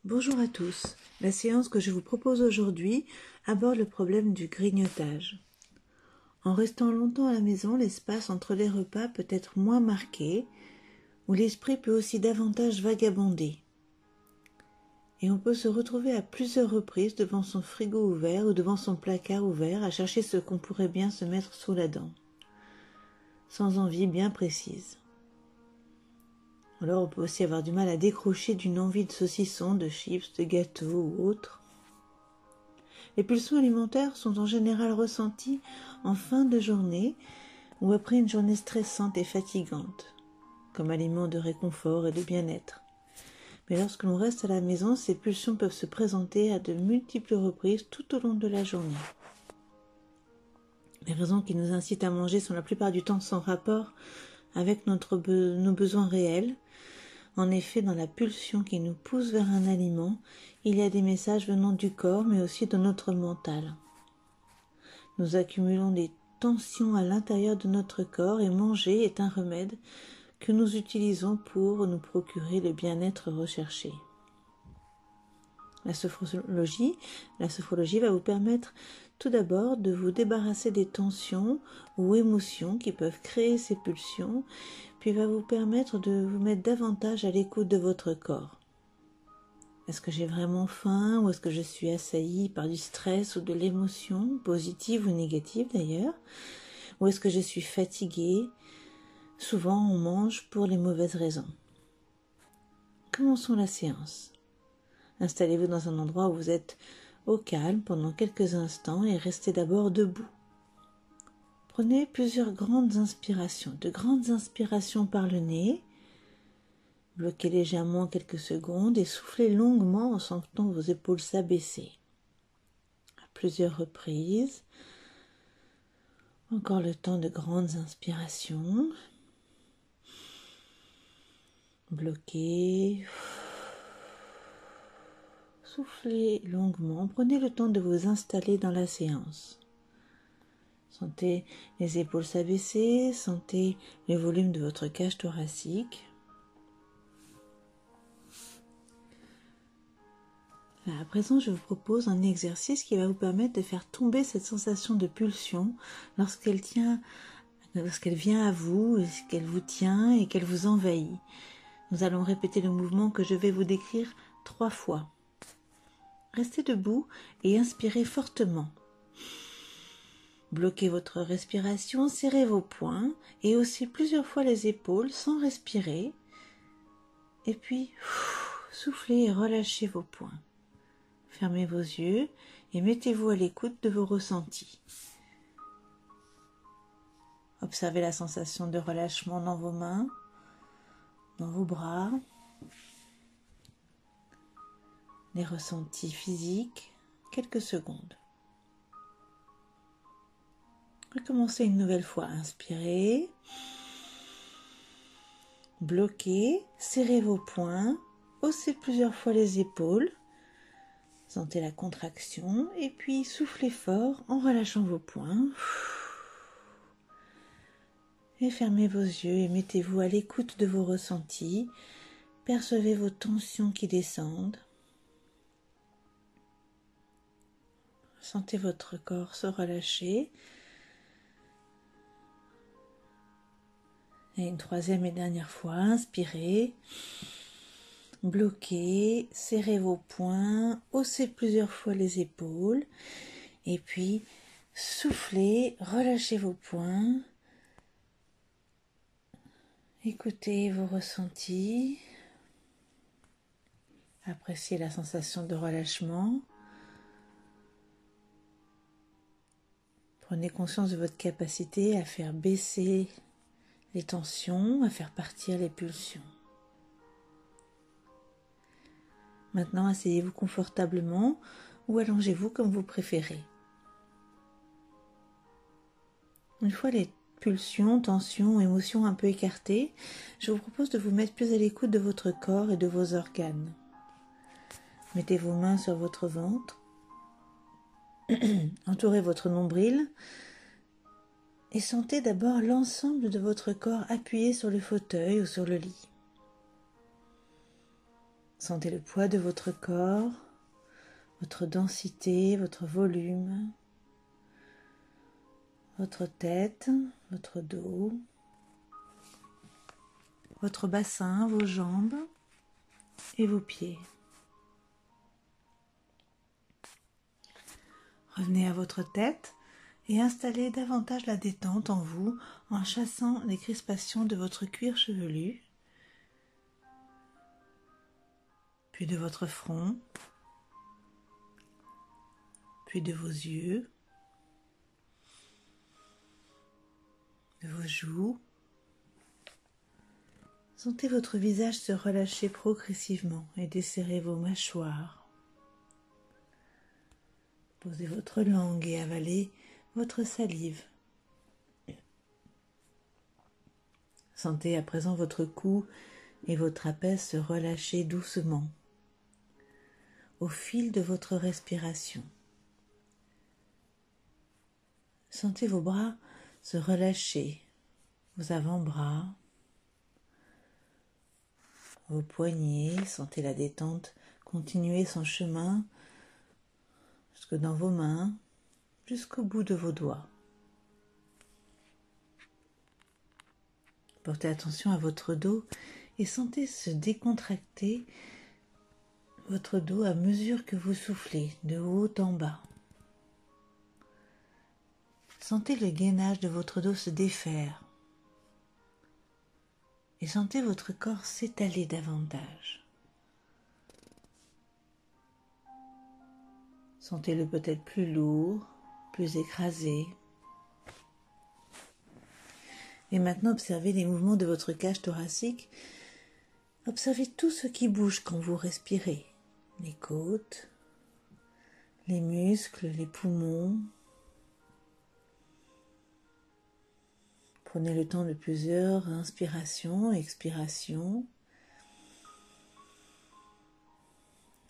Bonjour à tous. La séance que je vous propose aujourd'hui aborde le problème du grignotage. En restant longtemps à la maison, l'espace entre les repas peut être moins marqué, ou l'esprit peut aussi davantage vagabonder. Et on peut se retrouver à plusieurs reprises devant son frigo ouvert ou devant son placard ouvert à chercher ce qu'on pourrait bien se mettre sous la dent, sans envie bien précise. Alors on peut aussi avoir du mal à décrocher d'une envie de saucisson, de chips, de gâteaux ou autre. Les pulsions alimentaires sont en général ressenties en fin de journée ou après une journée stressante et fatigante, comme aliment de réconfort et de bien-être. Mais lorsque l'on reste à la maison, ces pulsions peuvent se présenter à de multiples reprises tout au long de la journée. Les raisons qui nous incitent à manger sont la plupart du temps sans rapport avec nos besoins réels. En effet, dans la pulsion qui nous pousse vers un aliment, il y a des messages venant du corps, mais aussi de notre mental. Nous accumulons des tensions à l'intérieur de notre corps et manger est un remède que nous utilisons pour nous procurer le bien-être recherché. La sophrologie va vous permettre tout d'abord de vous débarrasser des tensions ou émotions qui peuvent créer ces pulsions, puis va vous permettre de vous mettre davantage à l'écoute de votre corps. Est-ce que j'ai vraiment faim ou est-ce que je suis assaillie par du stress ou de l'émotion, positive ou négative d'ailleurs, ou est-ce que je suis fatiguée? Souvent on mange pour les mauvaises raisons. Commençons la séance. Installez-vous dans un endroit où vous êtes au calme pendant quelques instants et restez d'abord debout. Prenez plusieurs grandes inspirations, de grandes inspirations par le nez. Bloquez légèrement quelques secondes et soufflez longuement en sentant vos épaules s'abaisser. À plusieurs reprises. Encore le temps de grandes inspirations. Bloquez. Soufflez longuement. Prenez le temps de vous installer dans la séance. Sentez les épaules s'abaisser, sentez le volume de votre cage thoracique. Là, à présent, je vous propose un exercice qui va vous permettre de faire tomber cette sensation de pulsion lorsqu'elle vient à vous, qu'elle vous tient et qu'elle vous envahit. Nous allons répéter le mouvement que je vais vous décrire 3 fois. Restez debout et inspirez fortement. Bloquez votre respiration, serrez vos poings et haussez plusieurs fois les épaules sans respirer. Et puis, soufflez et relâchez vos poings. Fermez vos yeux et mettez-vous à l'écoute de vos ressentis. Observez la sensation de relâchement dans vos mains, dans vos bras, les ressentis physiques, quelques secondes. Recommencez une nouvelle fois. Inspirez, bloquez, serrez vos poings, haussez plusieurs fois les épaules, sentez la contraction et puis soufflez fort en relâchant vos poings. Et fermez vos yeux et mettez-vous à l'écoute de vos ressentis. Percevez vos tensions qui descendent. Sentez votre corps se relâcher. Et une troisième et dernière fois, inspirez, bloquez, serrez vos poings, haussez plusieurs fois les épaules et puis soufflez, relâchez vos poings. Écoutez vos ressentis, appréciez la sensation de relâchement. Prenez conscience de votre capacité à faire baisser les tensions, à faire partir les pulsions. Maintenant, asseyez-vous confortablement ou allongez-vous comme vous préférez. Une fois les pulsions, tensions, émotions un peu écartées, je vous propose de vous mettre plus à l'écoute de votre corps et de vos organes. Mettez vos mains sur votre ventre, entourez votre nombril et sentez d'abord l'ensemble de votre corps appuyé sur le fauteuil ou sur le lit. Sentez le poids de votre corps, votre densité, votre volume, votre tête, votre dos, votre bassin, vos jambes et vos pieds. Revenez à votre tête et installez davantage la détente en vous en chassant les crispations de votre cuir chevelu, puis de votre front, puis de vos yeux, de vos joues. Sentez votre visage se relâcher progressivement et desserrez vos mâchoires. Posez votre langue et avalez votre salive. Sentez à présent votre cou et vos trapèzes se relâcher doucement au fil de votre respiration. Sentez vos bras se relâcher, vos avant-bras, vos poignets, sentez la détente continuer son chemin jusque dans vos mains, jusqu'au bout de vos doigts. Portez attention à votre dos et sentez se décontracter votre dos à mesure que vous soufflez de haut en bas. Sentez le gainage de votre dos se défaire et sentez votre corps s'étaler davantage. Sentez-le peut-être plus lourd, plus écrasé. Et maintenant, observez les mouvements de votre cage thoracique. Observez tout ce qui bouge quand vous respirez. Les côtes, les muscles, les poumons. Prenez le temps de plusieurs inspirations, expirations.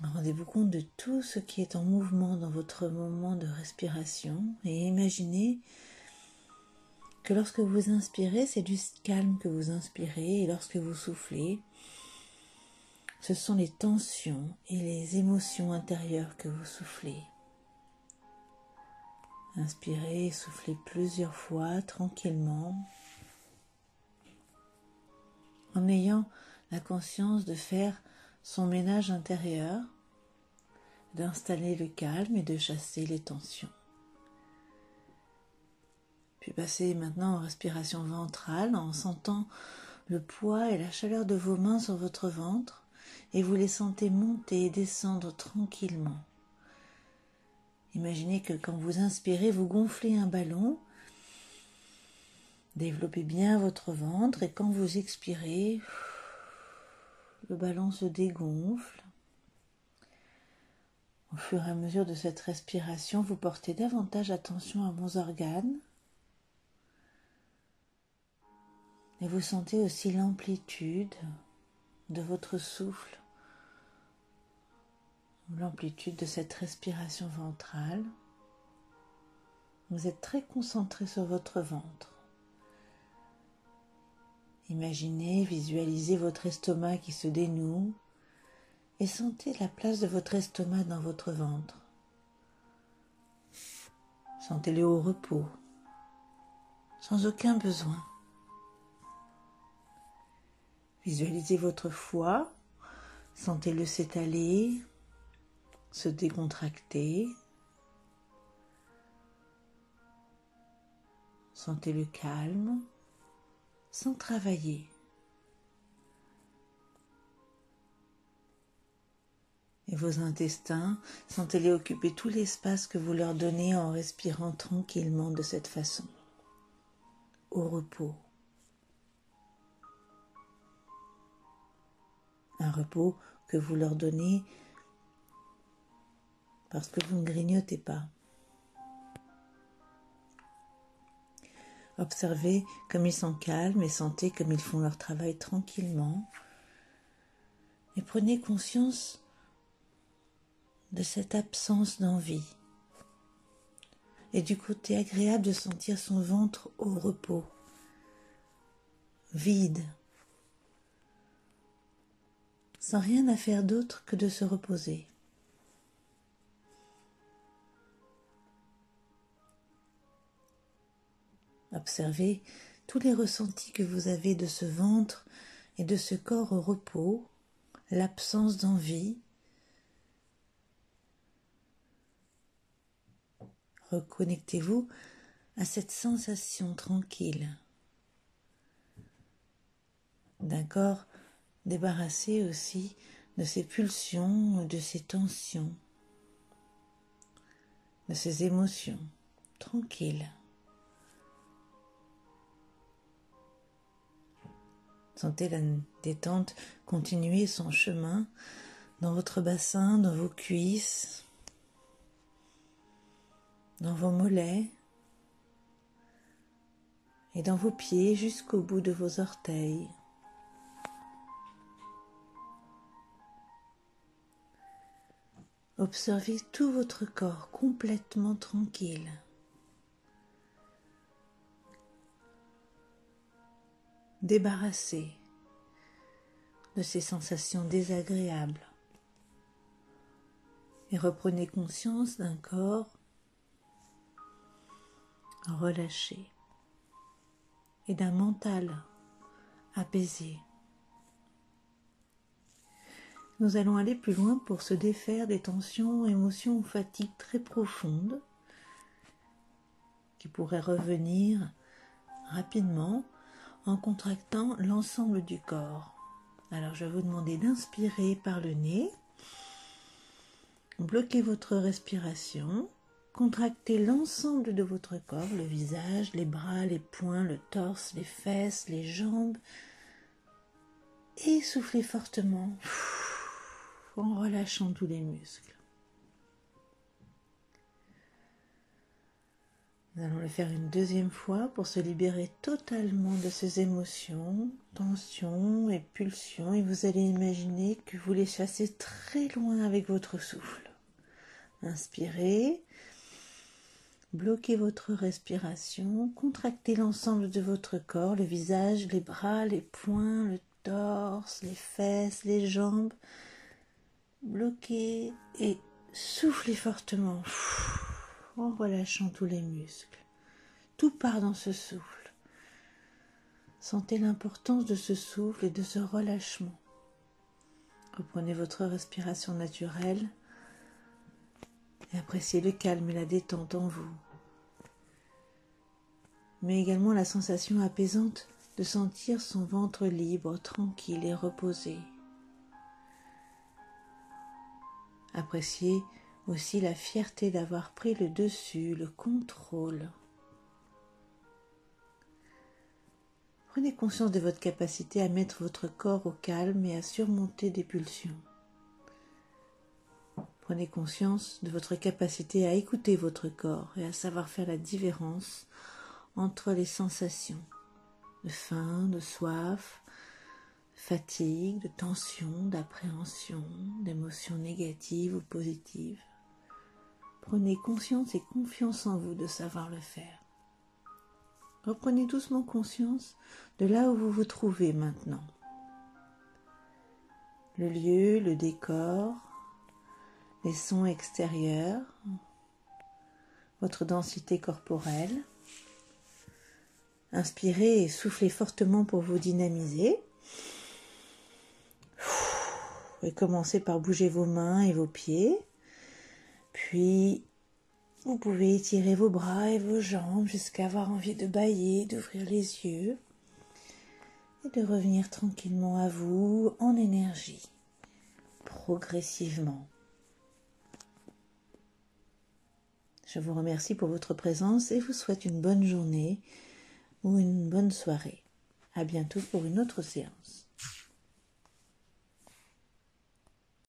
Rendez-vous compte de tout ce qui est en mouvement dans votre moment de respiration et imaginez que lorsque vous inspirez, c'est du calme que vous inspirez et lorsque vous soufflez, ce sont les tensions et les émotions intérieures que vous soufflez. Inspirez et soufflez plusieurs fois tranquillement en ayant la conscience de faire son ménage intérieur, d'installer le calme et de chasser les tensions. Puis passez maintenant en respiration ventrale en sentant le poids et la chaleur de vos mains sur votre ventre et vous les sentez monter et descendre tranquillement. Imaginez que quand vous inspirez, vous gonflez un ballon, développez bien votre ventre et quand vous expirez, le ballon se dégonfle. Au fur et à mesure de cette respiration, vous portez davantage attention à vos organes et vous sentez aussi l'amplitude de votre souffle, l'amplitude de cette respiration ventrale. Vous êtes très concentré sur votre ventre. Imaginez, visualisez votre estomac qui se dénoue et sentez la place de votre estomac dans votre ventre. Sentez-le au repos, sans aucun besoin. Visualisez votre foie, sentez-le s'étaler, se décontracter. Sentez le calme, sans travailler. Et vos intestins, sentez-les occuper tout l'espace que vous leur donnez en respirant tranquillement de cette façon, au repos. Un repos que vous leur donnez parce que vous ne grignotez pas. Observez comme ils sont calmes et sentez comme ils font leur travail tranquillement. Et prenez conscience de cette absence d'envie et du côté agréable de sentir son ventre au repos, vide, sans rien à faire d'autre que de se reposer. Observez tous les ressentis que vous avez de ce ventre et de ce corps au repos, l'absence d'envie. Reconnectez-vous à cette sensation tranquille d'un corps débarrassé aussi de ses pulsions, de ses tensions, de ses émotions, tranquille. Sentez la détente continuer son chemin dans votre bassin, dans vos cuisses, dans vos mollets et dans vos pieds jusqu'au bout de vos orteils. Observez tout votre corps complètement tranquille. Débarrassé de ces sensations désagréables. Et reprenez conscience d'un corps relâché et d'un mental apaisé. Nous allons aller plus loin pour se défaire des tensions, émotions ou fatigues très profondes qui pourraient revenir rapidement en contractant l'ensemble du corps. Alors je vais vous demander d'inspirer par le nez, bloquez votre respiration, contractez l'ensemble de votre corps, le visage, les bras, les poings, le torse, les fesses, les jambes, et soufflez fortement en relâchant tous les muscles. Nous allons le faire une deuxième fois pour se libérer totalement de ces émotions, tensions et pulsions. Et vous allez imaginer que vous les chassez très loin avec votre souffle. Inspirez, bloquez votre respiration, contractez l'ensemble de votre corps, le visage, les bras, les poings, le torse, les fesses, les jambes. Bloquez et soufflez fortement en relâchant tous les muscles. Tout part dans ce souffle. Sentez l'importance de ce souffle et de ce relâchement. Reprenez votre respiration naturelle et appréciez le calme et la détente en vous. Mais également la sensation apaisante de sentir son ventre libre, tranquille et reposé. Appréciez aussi la fierté d'avoir pris le dessus, le contrôle. Prenez conscience de votre capacité à mettre votre corps au calme et à surmonter des pulsions. Prenez conscience de votre capacité à écouter votre corps et à savoir faire la différence entre les sensations de faim, de soif, de fatigue, de tension, d'appréhension, d'émotions négatives ou positives. Prenez conscience et confiance en vous de savoir le faire. Reprenez doucement conscience de là où vous vous trouvez maintenant. Le lieu, le décor, les sons extérieurs, votre densité corporelle. Inspirez et soufflez fortement pour vous dynamiser. Et commencez par bouger vos mains et vos pieds. Puis, vous pouvez étirer vos bras et vos jambes jusqu'à avoir envie de bâiller, d'ouvrir les yeux et de revenir tranquillement à vous en énergie, progressivement. Je vous remercie pour votre présence et vous souhaite une bonne journée ou une bonne soirée. À bientôt pour une autre séance.